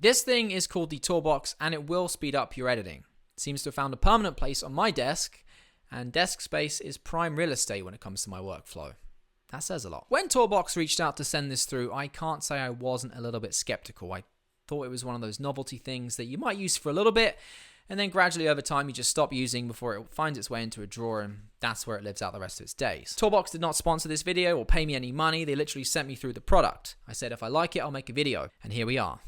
This thing is called the TourBox, and it will speed up your editing. It seems to have found a permanent place on my desk, and desk space is prime real estate when it comes to my workflow. That says a lot. When TourBox reached out to send this through, I can't say I wasn't a little bit skeptical. I thought it was one of those novelty things that you might use for a little bit, and then gradually over time you just stop using before it finds its way into a drawer, and that's where it lives out the rest of its days. TourBox did not sponsor this video or pay me any money. They literally sent me through the product. I said if I like it, I'll make a video, and here we are.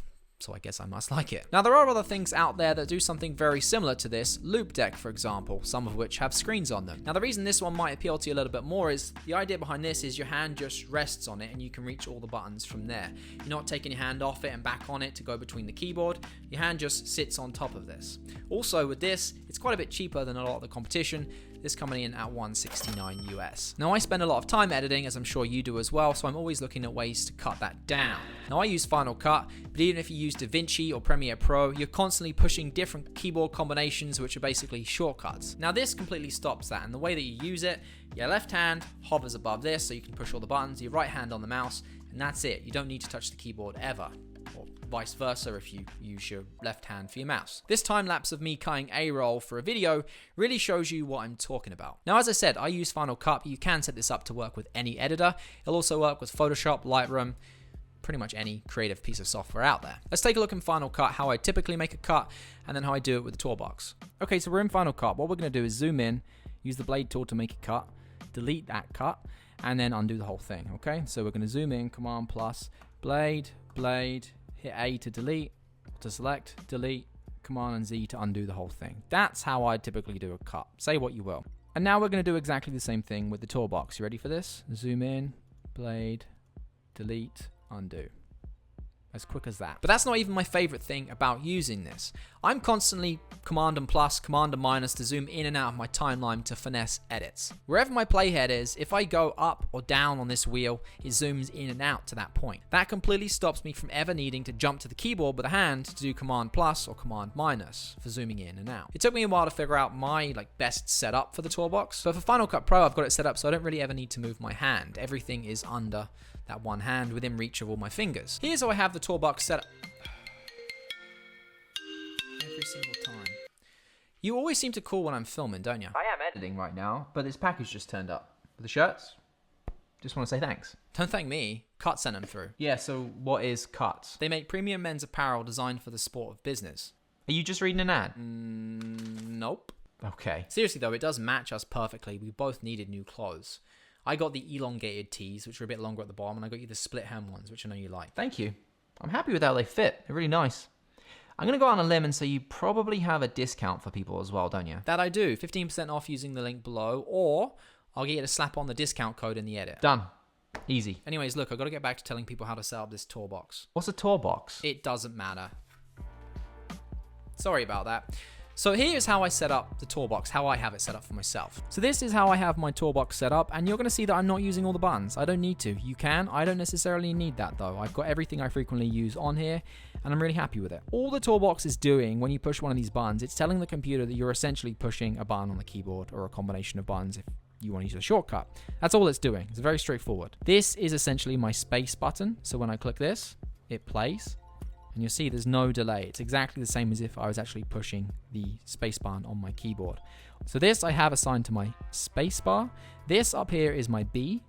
So I guess I must like it. Now there are other things out there that do something very similar to this, Loop Deck for example, some of which have screens on them. Now the reason this one might appeal to you a little bit more is the idea behind this is your hand just rests on it and you can reach all the buttons from there. You're not taking your hand off it and back on it to go between the keyboard. Your hand just sits on top of this. Also with this, it's quite a bit cheaper than a lot of the competition. This coming in at $169 US. Now I spend a lot of time editing, as I'm sure you do as well, so I'm always looking at ways to cut that down. Now I use Final Cut, but even if you use DaVinci or Premiere Pro, you're constantly pushing different keyboard combinations which are basically shortcuts. Now this completely stops that, and the way that you use it, your left hand hovers above this so you can push all the buttons, your right hand on the mouse, and that's it. You don't need to touch the keyboard ever. Or vice versa if you use your left hand for your mouse. This time lapse of me cutting A-roll for a video really shows you what I'm talking about. Now as I said, I use Final Cut, but you can set this up to work with any editor. It'll also work with Photoshop, Lightroom, pretty much any creative piece of software out there. Let's take a look in Final Cut, how I typically make a cut, and then how I do it with the TourBox. Okay, so we're in Final Cut. What we're going to do is zoom in, use the blade tool to make a cut, delete that cut, and then undo the whole thing, okay? So we're going to zoom in, Command plus, blade, hit A to delete, to select, delete, Command and Z to undo the whole thing. That's how I typically do a cut. Say what you will. And now we're going to do exactly the same thing with the TourBox. You ready for this? Zoom in, blade, delete, undo. As quick as that. But that's not even my favorite thing about using this. I'm constantly Command and plus, Command and minus to zoom in and out of my timeline to finesse edits. Wherever my playhead is, if I go up or down on this wheel, it zooms in and out to that point. That completely stops me from ever needing to jump to the keyboard with a hand to do Command plus or Command minus for zooming in and out. It took me a while to figure out my best setup for the TourBox. But for Final Cut Pro, I've got it set up so I don't really ever need to move my hand. Everything is under that one hand within reach of all my fingers. Here's how I have the TourBox set up. Every single time. You always seem to call when I'm filming, don't you? I am editing right now, but this package just turned up. For the shirts, just want to say thanks. Don't thank me. Cut sent them through. Yeah, so what is Cut? They make premium men's apparel designed for the sport of business. Are you just reading an ad? Nope. Okay. Seriously though, it does match us perfectly. We both needed new clothes. I got the elongated tees, which are a bit longer at the bottom, and I got you the split hem ones, which I know you like. Thank you. I'm happy with how they fit. They're really nice. I'm going to go out on a limb and say you probably have a discount for people as well, don't you? That I do. 15% off using the link below, or I'll get you to slap on the discount code in the edit. Done. Easy. Anyways, look, I've got to get back to telling people how to set up this TourBox. What's a TourBox? It doesn't matter. Sorry about that. So here's how I set up the TourBox, how I have it set up for myself. So this is how I have my TourBox set up, and you're going to see that I'm not using all the buttons. I don't need to. You can. I don't necessarily need that though. I've got everything I frequently use on here, and I'm really happy with it. All the TourBox is doing when you push one of these buttons, it's telling the computer that you're essentially pushing a button on the keyboard or a combination of buttons if you want to use a shortcut. That's all it's doing. It's very straightforward. This is essentially my space button. So when I click this, it plays. And you'll see there's no delay. It's exactly the same as if I was actually pushing the spacebar on my keyboard. So this I have assigned to my spacebar. This up here is my B,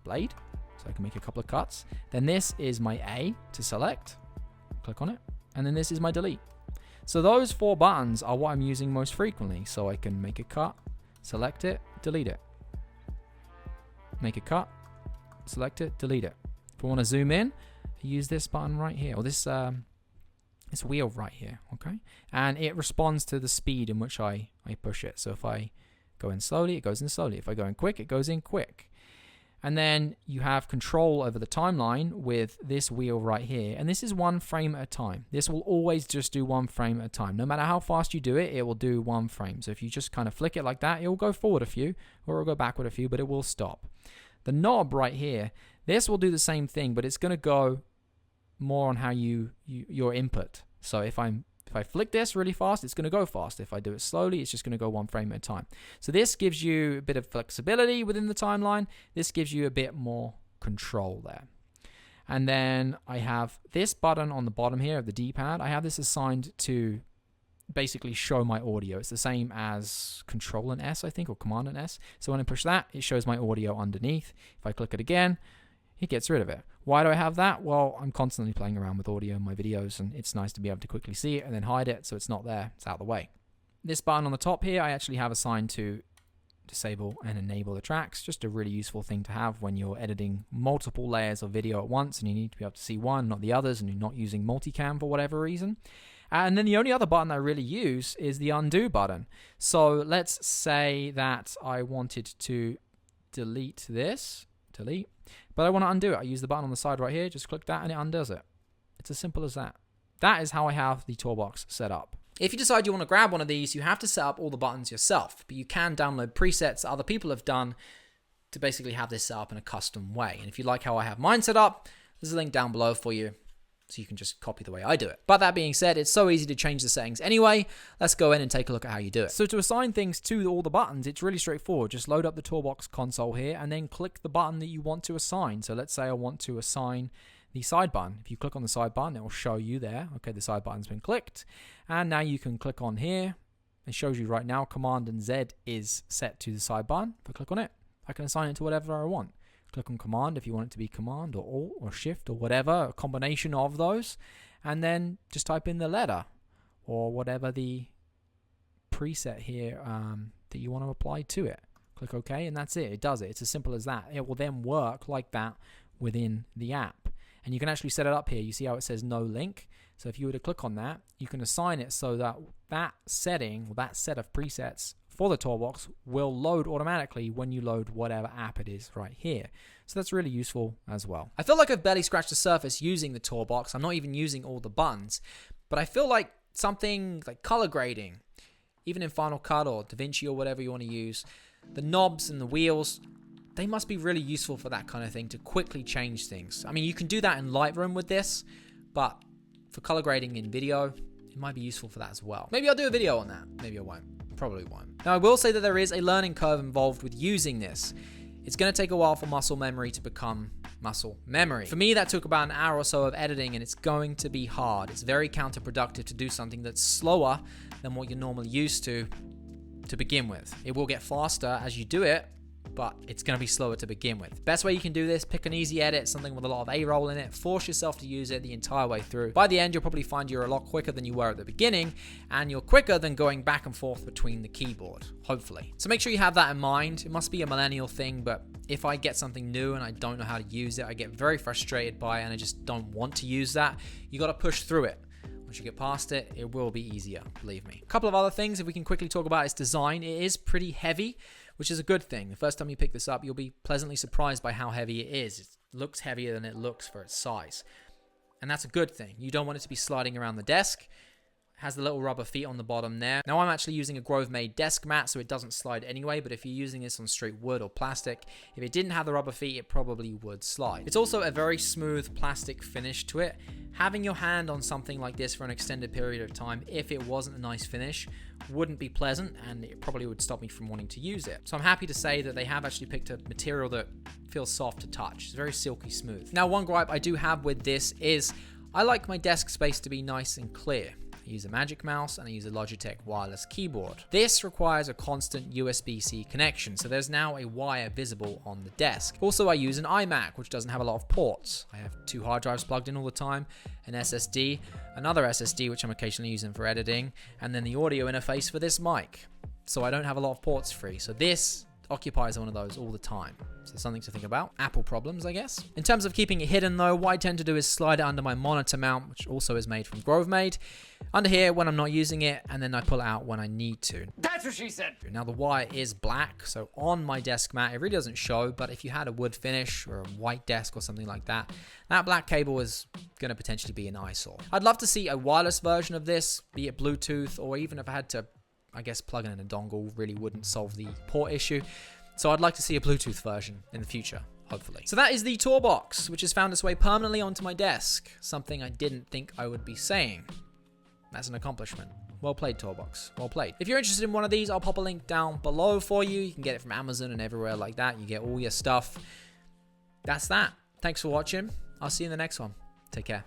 blade, so I can make a couple of cuts. Then this is my A to select, click on it. And then this is my delete. So those 4 buttons are what I'm using most frequently. So I can make a cut, select it, delete it. Make a cut, select it, delete it. If I want to zoom in, I use this button right here, or this wheel right here, okay? And it responds to the speed in which I push it. So if I go in slowly, it goes in slowly. If I go in quick, it goes in quick. And then you have control over the timeline with this wheel right here. And this is 1 frame at a time. This will always just do 1 frame at a time. No matter how fast you do it, it will do 1 frame. So if you just kind of flick it like that, it will go forward a few, or it will go backward a few, but it will stop. The knob right here, this will do the same thing, but it's going to go more on how your input. So if I flick this really fast, it's going to go fast. If I do it slowly, it's just going to go 1 frame at a time. So this gives you a bit of flexibility within the timeline. This gives you a bit more control there. And then I have this button on the bottom here of the D-pad. I have this assigned to basically show my audio. It's the same as Control and S, I think, or Command and S. So when I push that, it shows my audio underneath. If I click it again, it gets rid of it. Why do I have that? Well, I'm constantly playing around with audio in my videos, and it's nice to be able to quickly see it and then hide it so it's not there. It's out of the way. This button on the top here, I actually have assigned to disable and enable the tracks. Just a really useful thing to have when you're editing multiple layers of video at once and you need to be able to see one, not the others, and you're not using multicam for whatever reason. And then the only other button I really use is the undo button. So let's say that I wanted to delete this, but I want to undo it. I use the button on the side right here, just click that and it undoes it. It's as simple as that. That is how I have the TourBox set up. If you decide you want to grab one of these, you have to set up all the buttons yourself, but you can download presets that other people have done to basically have this set up in a custom way. And if you like how I have mine set up, there's a link down below for you, so you can just copy the way I do it. But that being said, it's so easy to change the settings anyway. Let's go in and take a look at how you do it. So to assign things to all the buttons, it's really straightforward. Just load up the TourBox console here and then click the button that you want to assign. So let's say I want to assign the side button. If you click on the side button, it will show you there. Okay, the side button's been clicked. And now you can click on here. It shows you right now Command and Z is set to the side button. If I click on it, I can assign it to whatever I want. Click on Command if you want it to be Command or Alt or Shift or whatever, a combination of those. And then just type in the letter or whatever the preset here that you want to apply to it. Click OK and that's it. It does it. It's as simple as that. It will then work like that within the app. And you can actually set it up here. You see how it says no link? So if you were to click on that, you can assign it so that that setting or that set of presets for the TourBox will load automatically when you load whatever app it is right here. So that's really useful as well. I feel like I've barely scratched the surface using the TourBox. I'm not even using all the buttons, but I feel like something like color grading, even in Final Cut or DaVinci or whatever you want to use, the knobs and the wheels, they must be really useful for that kind of thing to quickly change things. I mean, you can do that in Lightroom with this, but for color grading in video, it might be useful for that as well. Maybe I'll do a video on that. Maybe I won't. Probably won't. Now, I will say that there is a learning curve involved with using this. It's going to take a while for muscle memory to become muscle memory. For me, that took about an hour or so of editing, and it's going to be hard. It's very counterproductive to do something that's slower than what you're normally used to begin with. It will get faster as you do it, but it's going to be slower to begin with. Best way you can do this, pick an easy edit, something with a lot of A-roll in it, force yourself to use it the entire way through. By the end, you'll probably find you're a lot quicker than you were at the beginning, and you're quicker than going back and forth between the keyboard, hopefully. So make sure you have that in mind. It must be a millennial thing, but if I get something new and I don't know how to use it, I get very frustrated by it and I just don't want to use that. You got to push through it. Once you get past it, it will be easier, believe me. A couple of other things, if we can quickly talk about its design, it is pretty heavy, which is a good thing. The first time you pick this up, you'll be pleasantly surprised by how heavy it is. It looks heavier than it looks for its size. And that's a good thing. You don't want it to be sliding around the desk. It has the little rubber feet on the bottom there. Now I'm actually using a Grove made desk mat, so it doesn't slide anyway, but if you're using this on straight wood or plastic, if it didn't have the rubber feet, it probably would slide. It's also a very smooth plastic finish to it. Having your hand on something like this for an extended period of time, if it wasn't a nice finish, wouldn't be pleasant, and it probably would stop me from wanting to use it. So I'm happy to say that they have actually picked a material that feels soft to touch. It's very silky smooth. Now, one gripe I do have with this is I like my desk space to be nice and clear. I use a Magic Mouse and I use a Logitech wireless keyboard. This requires a constant USB-C connection, so there's now a wire visible on the desk. Also, I use an iMac, which doesn't have a lot of ports. I have 2 hard drives plugged in all the time, an SSD, another SSD, which I'm occasionally using for editing, and then the audio interface for this mic. So I don't have a lot of ports free. So this occupies one of those all the time. So something to think about. Apple problems, I guess. In terms of keeping it hidden though, what I tend to do is slide it under my monitor mount, which also is made from Grove Made, under here when I'm not using it, and then I pull it out when I need to. That's what she said! Now the wire is black, so on my desk mat, it really doesn't show, but if you had a wood finish or a white desk or something like that, that black cable is going to potentially be an eyesore. I'd love to see a wireless version of this, be it Bluetooth, or even if I had to, I guess plugging in a dongle really wouldn't solve the port issue. So I'd like to see a Bluetooth version in the future, hopefully. So that is the TourBox, which has found its way permanently onto my desk. Something I didn't think I would be saying. That's an accomplishment. Well played, TourBox. Well played. If you're interested in one of these, I'll pop a link down below for you. You can get it from Amazon and everywhere like that. You get all your stuff. That's that. Thanks for watching. I'll see you in the next one. Take care.